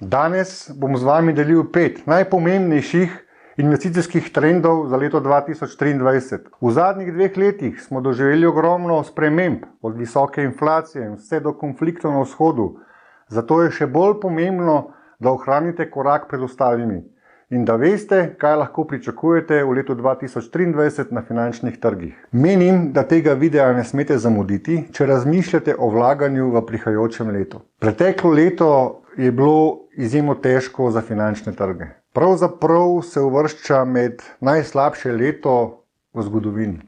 Danes bom z vami delil 5 najpomembnejših investicijskih trendov za leto 2023. V zadnjih 2 letih smo doživeli ogromno sprememb, od visoke inflacije vse do konfliktov na vzhodu. Zato je še bolj pomembno, da ohranite korak pred ostalimi in da veste, kaj lahko pričakujete v letu 2023 na finančnih trgih. Menim, da tega videa ne smete zamuditi, če razmišljate o vlaganju v prihajajočem letu. Preteklo leto je bilo izjemno težko za finančne trge. Pravzaprav se uvršča med najslabše leto v zgodovini.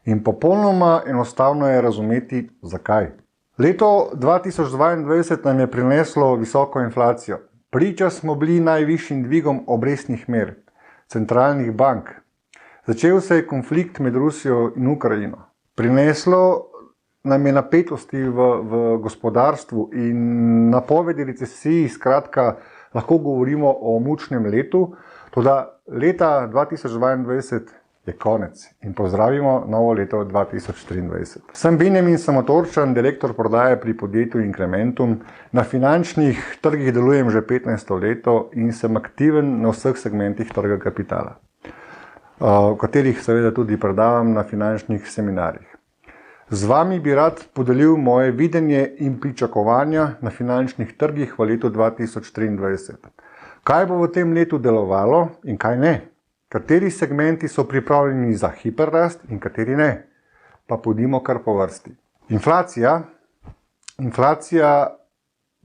In popolnoma enostavno je razumeti, zakaj. Leto 2022 nam je prineslo visoko inflacijo. Priča smo bili najvišjim dvigom obrestnih mer centralnih bank. Začel se je konflikt med Rusijo in Ukrajino. Prineslo nam je napetosti v gospodarstvu in napovedi recesiji, skratka, lahko govorimo o mučnem letu, toda leta 2022 je konec in pozdravimo novo leto 2023. Sem Benjamin Samotorčan, direktor prodaje pri podjetju Incrementum. Na finančnih trgih delujem že 15 leto in sem aktiven na vseh segmentih trga kapitala, v katerih seveda tudi predavam na finančnih seminarjih. Z vami bi rad podelil moje videnje in pričakovanja na finančnih trgih v letu 2023. Kaj bo v tem letu delovalo in kaj ne? Kateri segmenti so pripravljeni za hiperrast in kateri ne? Pa pojdimo kar po vrsti. Inflacija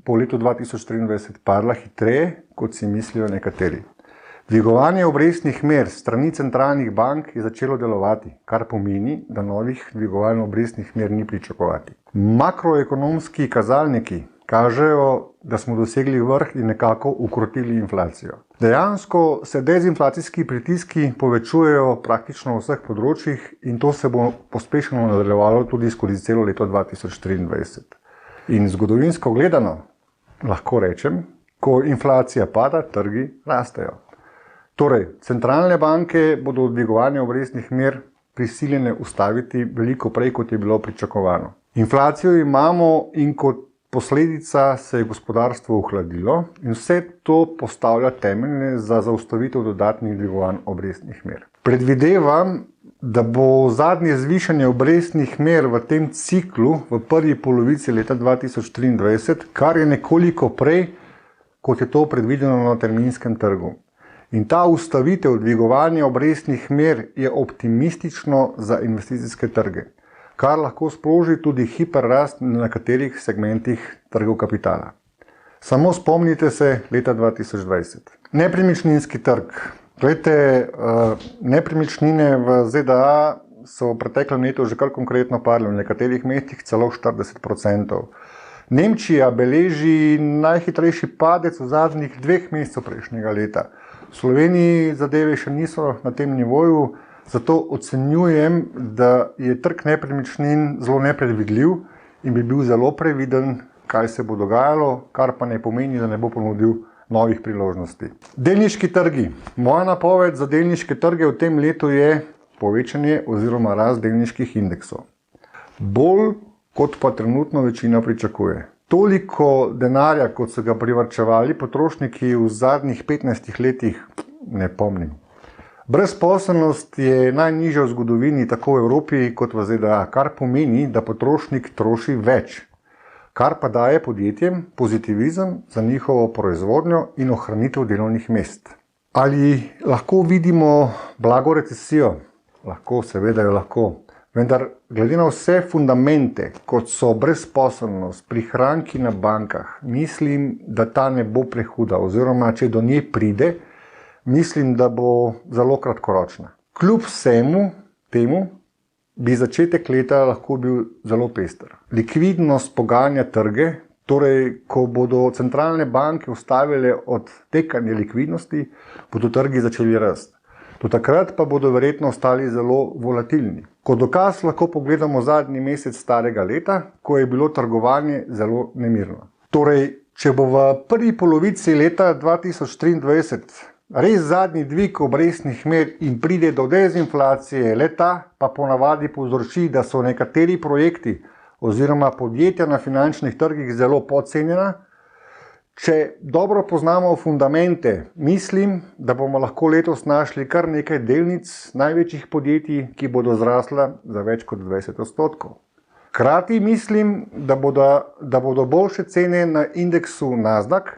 po letu 2023 padla hitreje, kot si mislijo nekateri. Dvigovanje obrestnih mer strani centralnih bank je začelo delovati, kar pomeni, da novih dvigovanj obrestnih mer ni pričakovati. Makroekonomski kazalniki kažejo, da smo dosegli vrh in nekako ukrotili inflacijo. Dejansko se dezinflacijski pritiski povečujejo praktično v vseh področjih in to se bo pospešeno nadaljevalo tudi skozi celo leto 2023. In zgodovinsko gledano lahko rečem, ko inflacija pada, trgi rastejo. Torej, centralne banke bodo dvigovanje obrestnih mer prisiljene ustaviti veliko prej, kot je bilo pričakovano. Inflacijo imamo in kot posledica se je gospodarstvo ohladilo in vse to postavlja temelje za zaustavitev dodatnih dvigovanj obrestnih mer. Predvidevam, da bo zadnje zvišanje obrestnih mer v tem ciklu v prvi polovici leta 2023, kar je nekoliko prej, kot je to predvideno na terminskem trgu. In ta ustavitev dvigovanja obrestnih mer je optimistično za investicijske trge, kar lahko sproži tudi hiperrast na nekaterih segmentih trgov kapitala. Samo spomnite se leta 2020. Nepremičninski trg. Glejte, nepremičnine v ZDA so v preteklem letu že kar konkretno padle, v nekaterih mestih celo 40%. Nemčija beleži najhitrejši padec v zadnjih 2 mesecev prejšnjega leta. V Sloveniji zadeve še niso na tem nivoju, zato ocenjujem, da je trg nepremičnin zelo nepredvidljiv in bi bil zelo previden, kaj se bo dogajalo, kar pa ne pomeni, da ne bo ponudil novih priložnosti. Delniški trgi. Moja napoved za delniške trge v tem letu je povečanje oziroma rast delniških indeksov. Bolj kot pa trenutno večina pričakuje. Toliko denarja, kot so ga privarčevali potrošniki v zadnjih 15 letih, ne pomnim. Brezposelnost je najnižja v zgodovini tako v Evropi kot v ZDA, kar pomeni, da potrošnik troši več, kar pa daje podjetjem pozitivizem za njihovo proizvodnjo in ohranitev delovnih mest. Ali lahko vidimo blago recesijo? Lahko, seveda jo lahko. Vendar, glede na vse fundamente, kot so brezposelnost, prihranki na bankah, mislim, da ta ne bo prehuda, oziroma če do nje pride, mislim, da bo zelo kratkoročna. Kljub vsemu temu bi začetek leta lahko bil zelo pester. Likvidnost poganja trge, torej ko bodo centralne banke ustavile odtekanje likvidnosti, bodo trgi začeli rasti. Do takrat pa bodo verjetno ostali zelo volatilni. Kot dokaz lahko pogledamo zadnji mesec starega leta, ko je bilo trgovanje zelo nemirno. Torej, če bo v prvi polovici leta 2023 res zadnji dvig obrestnih mer in pride do dezinflacije, leta pa ponavadi povzroči, da so nekateri projekti oziroma podjetja na finančnih trgih zelo podcenjena, Če dobro poznamo fundamente, mislim, da bomo lahko letos našli kar nekaj delnic največjih podjetij, ki bodo zrasla za več kot 20%. Hkrati mislim, da bodo boljše cene na indeksu Nasdaq,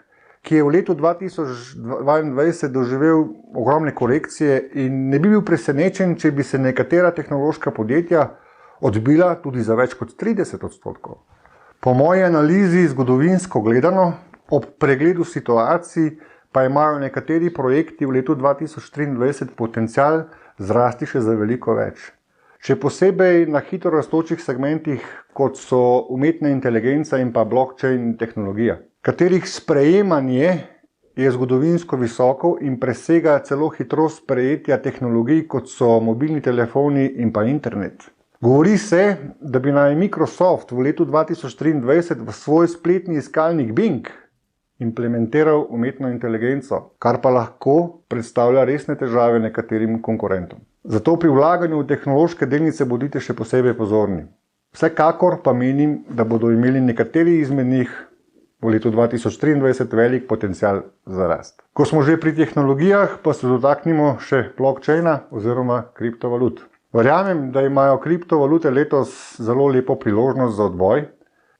ki je v letu 2022 doživel ogromne korekcije in ne bi bil presenečen, če bi se nekatera tehnološka podjetja odbila tudi za več kot 30%. Po moji analizi, zgodovinsko gledano, ob pregledu situacij pa imajo nekateri projekti v letu 2023 potencial zrasti še za veliko več. Še posebej na hitro rastočih segmentih, kot so umetna inteligenca in pa blockchain tehnologija, katerih sprejemanje je zgodovinsko visoko in presega celo hitrost sprejetja tehnologij, kot so mobilni telefoni in pa internet. Govori se, da bi naj Microsoft v letu 2023 v svoj spletni iskalnik Bing implementiral umetno inteligenco, kar pa lahko predstavlja resne težave nekaterim konkurentom. Zato pri vlaganju v tehnološke delnice bodite še posebej pozorni. Vsekakor pa menim, da bodo imeli nekateri izmed njih v letu 2023 velik potencial za rast. Ko smo že pri tehnologijah, pa se dotaknimo še blockchaina oziroma kriptovalut. Verjamem, da imajo kriptovalute letos zelo lepo priložnost za odboj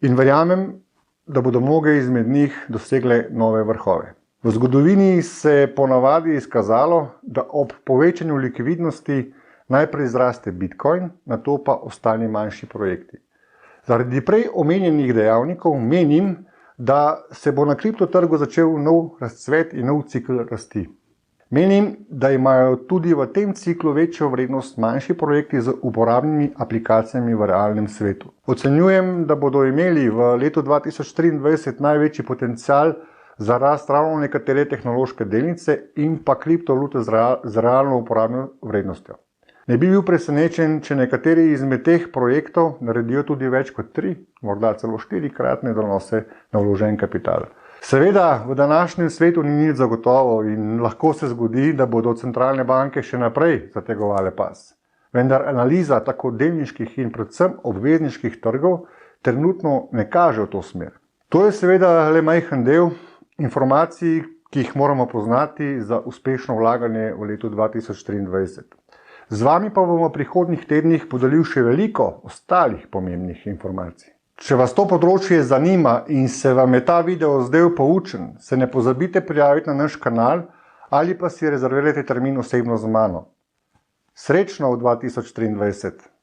in verjamem, da bodo mnoge izmed njih dosegle nove vrhove. V zgodovini se je ponavadi izkazalo, da ob povečanju likvidnosti najprej zraste Bitcoin, nato pa ostali manjši projekti. Zaradi prej omenjenih dejavnikov menim, da se bo na kriptotrgu začel nov razcvet in nov cikl rasti. Menim, da imajo tudi v tem ciklu večjo vrednost manjši projekti z uporabnimi aplikacijami v realnem svetu. Ocenjujem, da bodo imeli v letu 2023 največji potencial za rast ravno nekatere tehnološke delnice in pa kriptovalute z realno uporabno vrednostjo. Ne bi bil presenečen, če nekateri izmed teh projektov naredijo tudi več kot 3, morda celo 4-kratne donose na vložen kapital. Seveda, v današnjem svetu ni nič zagotovo in lahko se zgodi, da bodo centralne banke še naprej zategovale pas. Vendar analiza tako delniških in predvsem obvezniških trgov trenutno ne kaže v to smer. To je seveda le majhen del informacij, ki jih moramo poznati za uspešno vlaganje v letu 2023. Z vami pa bomo v prihodnjih tednih podelil še veliko ostalih pomembnih informacij. Če vas to področje zanima in se vam je ta video zdel poučen, se ne pozabite prijaviti na naš kanal ali pa si rezervirajte termin osebno z mano. Srečno v 2023!